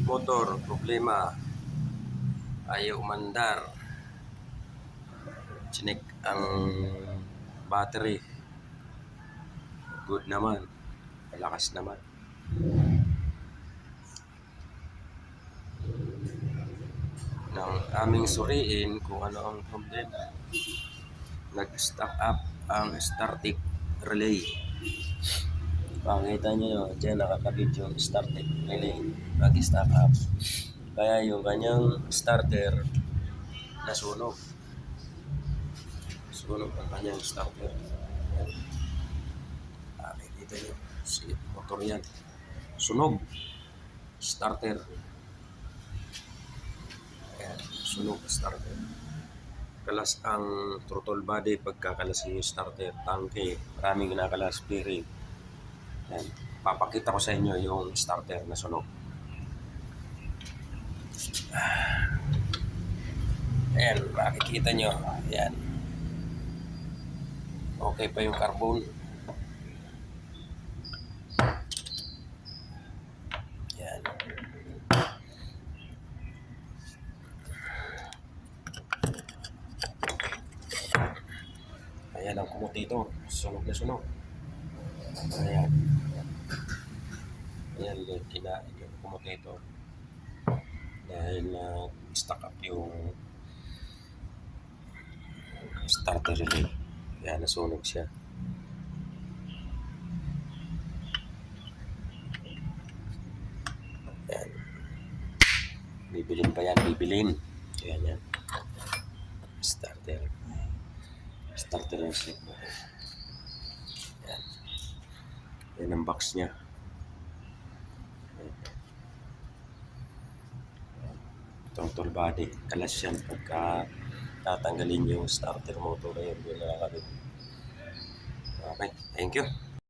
motor, problema, ayaw umandar. Chinek ang battery, good naman, malakas naman. Nang aming suriin kung ano ang problema, nag-stack up ang starting relay. Pakita nyo dyan, nakakabit yung starting relay, nag-stack up. Kaya yung kanyang starter nasunog. Sunog ang kanyang starter. Dito nyo, si motor yan. Sunog. Starter. Ayan, sunog starter. Kalas ang throttle body pagkakalas yung starter. Tangke, maraming kinakalas, bearing. Ayan, papakita ko sa inyo yung starter na sunog. Ayan, makikita nyo. Ayan. Okay pa yung carbon. Ayan. Ayan ang commutator. Sunog na sunog. Ayan. Ayan yung kinain yung commutator. Dahil na-stack up yung starter relay. Kaya nasunog siya. Ayan. Bibilin pa yan, bibilin. Ayan yan. Starter. Starter yung slip mo. Ayan. Ayan ang box niya. Throttle body. Kalas yan pagka tatanggalin yung starter motor. Ayan yung nakakabit. Okay, thank you.